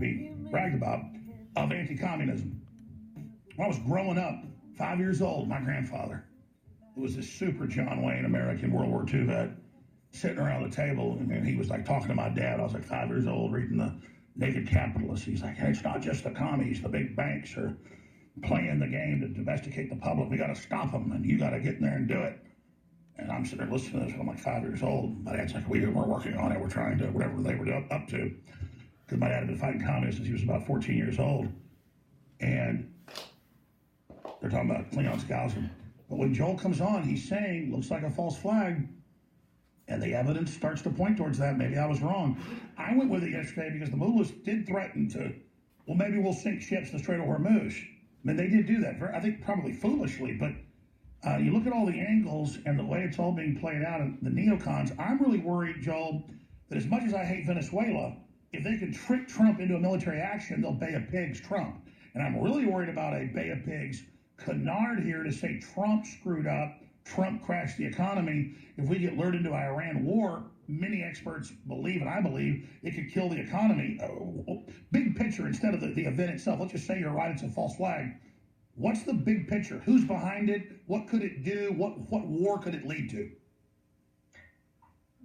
be bragged about, of anti-communism. When I was growing up, 5 years old, my grandfather, who was this super John Wayne American World War II vet, sitting around the table, and he was like talking to my dad. I was like 5 years old, reading the Naked Capitalist. He's like, hey, it's not just the commies, the big banks are playing the game to domesticate the public. We got to stop them, and you got to get in there and do it. And I'm sitting there listening to this when I'm like 5 years old. My dad's like, we're working on it. We're trying to, whatever they were up to. Because my dad had been fighting communists since he was about 14 years old. And they're talking about Leon skousen. But when Joel comes on, he's saying, looks like a false flag. And the evidence starts to point towards that. Maybe I was wrong. I went with it yesterday because the mullahs did threaten to, well, maybe we'll sink ships in the Strait of Hormuz. I mean, they did do that, I think probably foolishly, but you look at all the angles and the way it's all being played out, and the neocons, I'm really worried, Joel, that as much as I hate Venezuela, if they can trick Trump into a military action, they'll Bay of Pigs Trump. And I'm really worried about a Bay of Pigs canard here to say Trump screwed up, Trump crashed the economy. If we get lured into Iran war, many experts believe, and I believe, it could kill the economy. Big picture, instead of the event itself, let's just say you're right, it's a false flag. What's the big picture? Who's behind it? What could it do? What war could it lead to?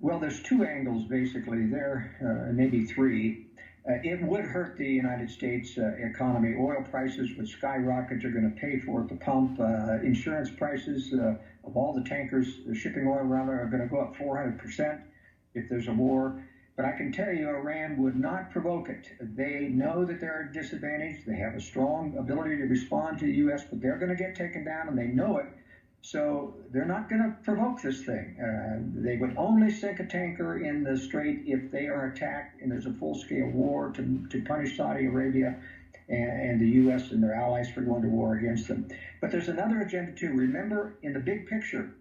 Well, there's two angles basically there, maybe three. It would hurt the United States economy. Oil prices would skyrocket. You're going to pay for it at the pump. Insurance prices of all the tankers shipping oil around there are going to go up 400% if there's a war. But I can tell you Iran would not provoke it. They know that they're at a disadvantage. They have a strong ability to respond to the U.S., but they're going to get taken down, and they know it. So they're not going to provoke this thing. They would only sink a tanker in the strait if they are attacked and there's a full-scale war to punish Saudi Arabia and the U.S. and their allies for going to war against them. But there's another agenda, too. Remember, in the big picture,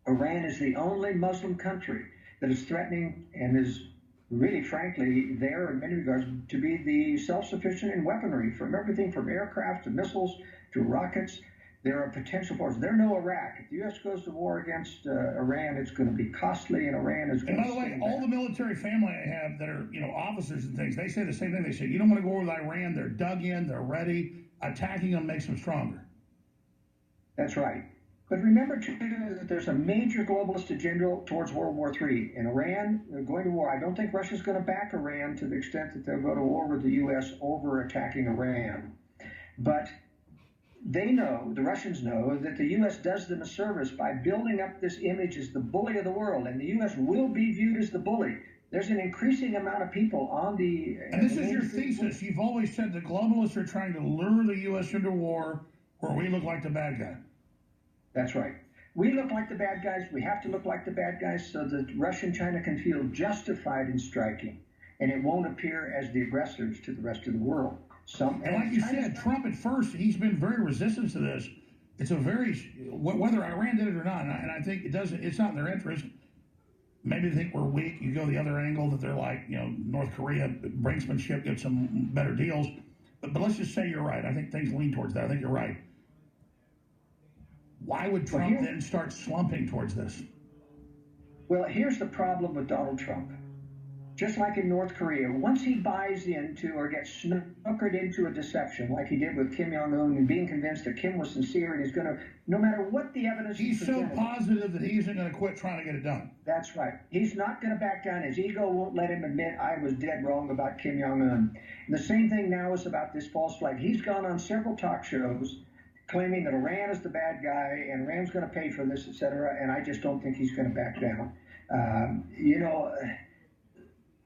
Iran is the only Muslim country that is threatening and is really, frankly, there in many regards to be the self-sufficient in weaponry, from everything from aircraft to missiles to rockets. There are potential wars. They're no Iraq. If the U.S. goes to war against Iran, it's going to be costly, and Iran is going to. And by the way, all the military family I have that are, officers and things, they say the same thing. They say, you don't want to go with Iran. They're dug in. They're ready. Attacking them makes them stronger. That's right. But remember, too, that there's a major globalist agenda towards World War III. In Iran, they're going to war. I don't think Russia's going to back Iran to the extent that they'll go to war with the U.S. over attacking Iran. But they know, the Russians know, that the U.S. does them a service by building up this image as the bully of the world, and the U.S. will be viewed as the bully. There's an increasing amount of people on the... And this is your thesis. You've always said the globalists are trying to lure the U.S. into war where we look like the bad guy. That's right. We look like the bad guys. We have to look like the bad guys so that Russia and China can feel justified in striking, and it won't appear as the aggressors to the rest of the world. And like you said, Trump at first, he's been very resistant to this. It's a very, whether Iran did it or not, and I think it's not in their interest. Maybe they think we're weak. You go the other angle that they're like, North Korea, brinksmanship, get some better deals. But let's just say you're right. I think things lean towards that. I think you're right. Why would Trump then start slumping towards this? Well, here's the problem with Donald Trump. Just like in North Korea, once he buys into or gets snookered into a deception, like he did with Kim Jong-un, and being convinced that Kim was sincere and he's going to, no matter what the evidence he's so positive that he isn't going to quit trying to get it done. That's right. He's not going to back down. His ego won't let him admit I was dead wrong about Kim Jong-un. And the same thing now is about this false flag. He's gone on several talk shows claiming that Iran is the bad guy and Iran's going to pay for this, etc. And I just don't think he's going to back down.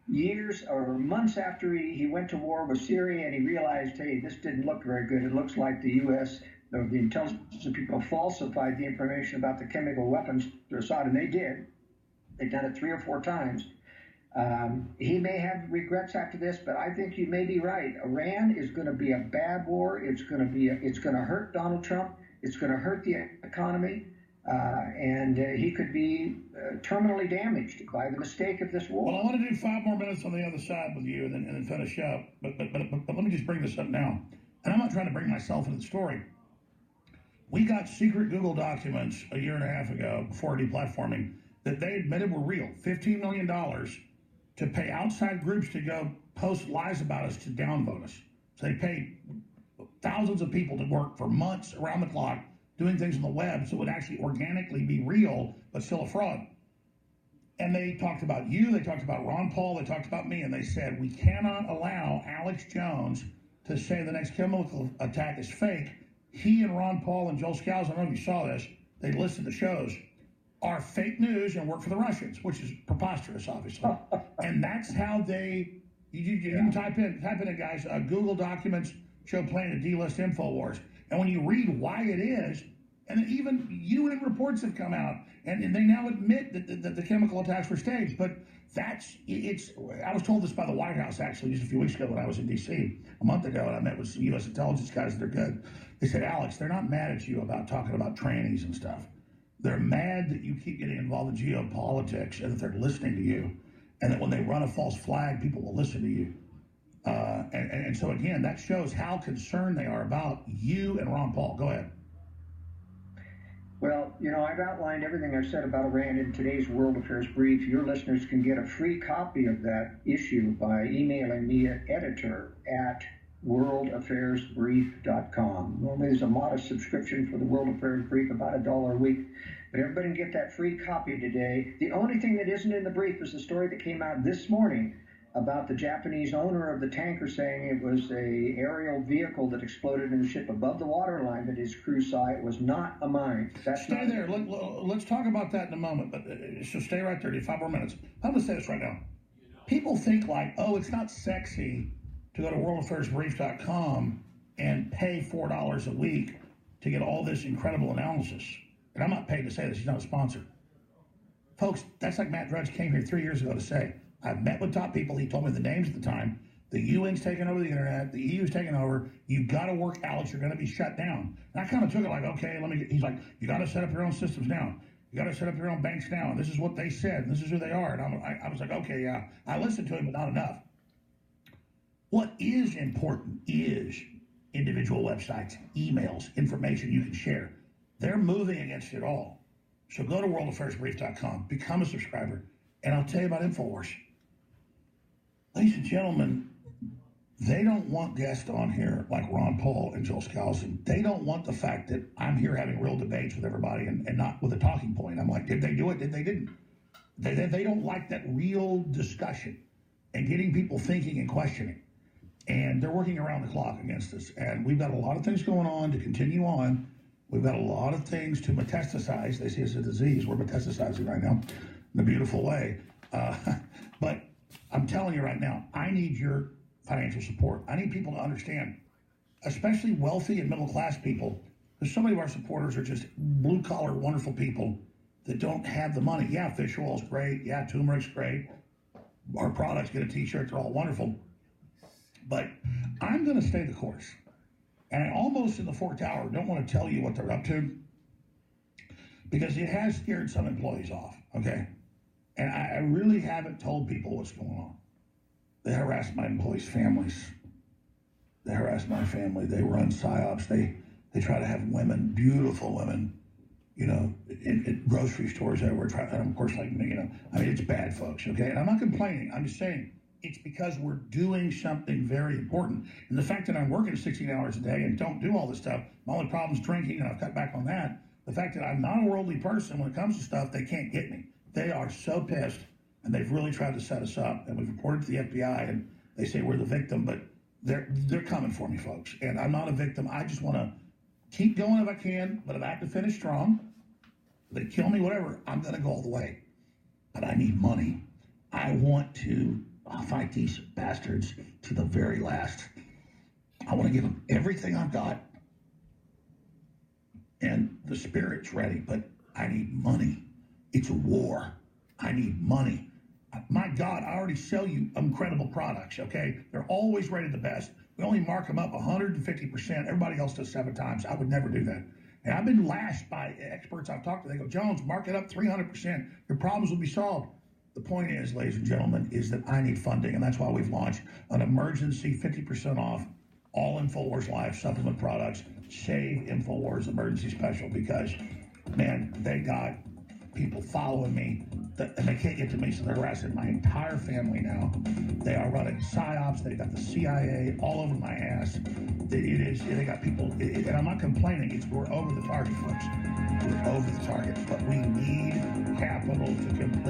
Years or months after he went to war with Syria and he realized, hey, this didn't look very good. It looks like the U.S., the intelligence people falsified the information about the chemical weapons to Assad, and they did. They've done it 3 or 4 times. He may have regrets after this, but I think you may be right. Iran is going to be a bad war. It's going to hurt Donald Trump. It's going to hurt the economy. And he could be terminally damaged by the mistake of this war. Well, I want to do 5 more minutes on the other side with you and then finish up. But let me just bring this up now. And I'm not trying to bring myself into the story. We got secret Google documents a year and a half ago before deplatforming that they admitted were real. $15 million to pay outside groups to go post lies about us to downvote us. So they paid thousands of people to work for months around the clock doing things on the web so it would actually organically be real, but still a fraud. And they talked about you, they talked about Ron Paul, they talked about me, and they said, we cannot allow Alex Jones to say the next chemical attack is fake. He and Ron Paul and Joel Skousen, I don't know if you saw this, they listed the shows, are fake news and work for the Russians, which is preposterous, obviously. And that's how they, you can type in it, guys, Google documents show plan to delist InfoWars. And when you read why it is, and then even UN reports have come out, and they now admit that the chemical attacks were staged. But I was told this by the White House, actually, just a few weeks ago when I was in D.C. a month ago, and I met with some U.S. intelligence guys that are good. They said, Alex, they're not mad at you about talking about trannies and stuff. They're mad that you keep getting involved in geopolitics and that they're listening to you, and that when they run a false flag, people will listen to you. And so, again, that shows how concerned they are about you and Ron Paul. Go ahead. Well, I've outlined everything I've said about Iran in today's World Affairs Brief. Your listeners can get a free copy of that issue by emailing me at editor@worldaffairsbrief.com. Normally there's a modest subscription for the World Affairs Brief, about $1 a week. But everybody can get that free copy today. The only thing that isn't in the brief is the story that came out this morning about the Japanese owner of the tanker saying it was a aerial vehicle that exploded in the ship above the waterline that his crew saw. It was not a mine. Stay there. Let's talk about that in a moment. But so stay right there. 5 more minutes. I'm going to say this right now. People think like, oh, it's not sexy to go to worldaffairsbrief.com and pay $4 a week to get all this incredible analysis. And I'm not paid to say this. He's not a sponsor. Folks, that's like Matt Drudge came here 3 years ago to say. I've met with top people. He told me the names at the time. The UN's taking over the internet. The EU's taking over. You've got to work, Alex. You're going to be shut down. And I kind of took it like, okay, he's like, you got to set up your own systems now. You got to set up your own banks now. And this is what they said. And this is who they are. And I was like, okay, yeah. I listened to him, but not enough. What is important is individual websites, emails, information you can share. They're moving against it all. So go to worldaffairsbrief.com, become a subscriber, and I'll tell you about InfoWars. Ladies and gentlemen, they don't want guests on here like Ron Paul and Joel Skousen. They don't want the fact that I'm here having real debates with everybody and not with a talking point. I'm like, did they do it? Did they didn't? They don't like that real discussion and getting people thinking and questioning. And they're working around the clock against us. And we've got a lot of things going on to continue on. We've got a lot of things to metastasize. They say it's a disease. We're metastasizing right now in a beautiful way. But I'm telling you right now, I need your financial support. I need people to understand, especially wealthy and middle-class people, because so many of our supporters are just blue-collar, wonderful people that don't have the money. Yeah, fish oil's great. Yeah, turmeric's great. Our products, get a T-shirt, they're all wonderful. But I'm going to stay the course. And I almost in the fourth hour don't want to tell you what they're up to because it has scared some employees off, okay? And I really haven't told people what's going on. They harass my employees' families. They harass my family. They run psyops. They try to have women, beautiful women, in grocery stores everywhere. And of course, it's bad, folks, okay? And I'm not complaining. I'm just saying it's because we're doing something very important. And the fact that I'm working 16 hours a day and don't do all this stuff, my only problem is drinking, and I've cut back on that. The fact that I'm not a worldly person when it comes to stuff, they can't get me. They are so pissed, and they've really tried to set us up. And we've reported to the FBI, and they say we're the victim, but they're coming for me, folks. And I'm not a victim. I just want to keep going if I can, but if I have to finish strong, if they kill me, whatever, I'm going to go all the way. But I need money. I want to fight these bastards to the very last. I want to give them everything I've got. And the spirit's ready, but I need money. It's a war. I need money. My God, I already sell you incredible products, okay? They're always rated the best. We only mark them up 150%. Everybody else does 7 times. I would never do that. And I've been lashed by experts I've talked to. They go, Jones, mark it up 300%. Your problems will be solved. The point is, ladies and gentlemen, is that I need funding, and that's why we've launched an emergency 50% off all InfoWars Live supplement products. Save InfoWars emergency special because, man, they got people following me and they can't get to me, so they're harassing my entire family now. They are running psyops. They got the CIA all over my ass. They got people, and I'm not complaining. We're over the target, folks. We're over the target, but we need capital to compete.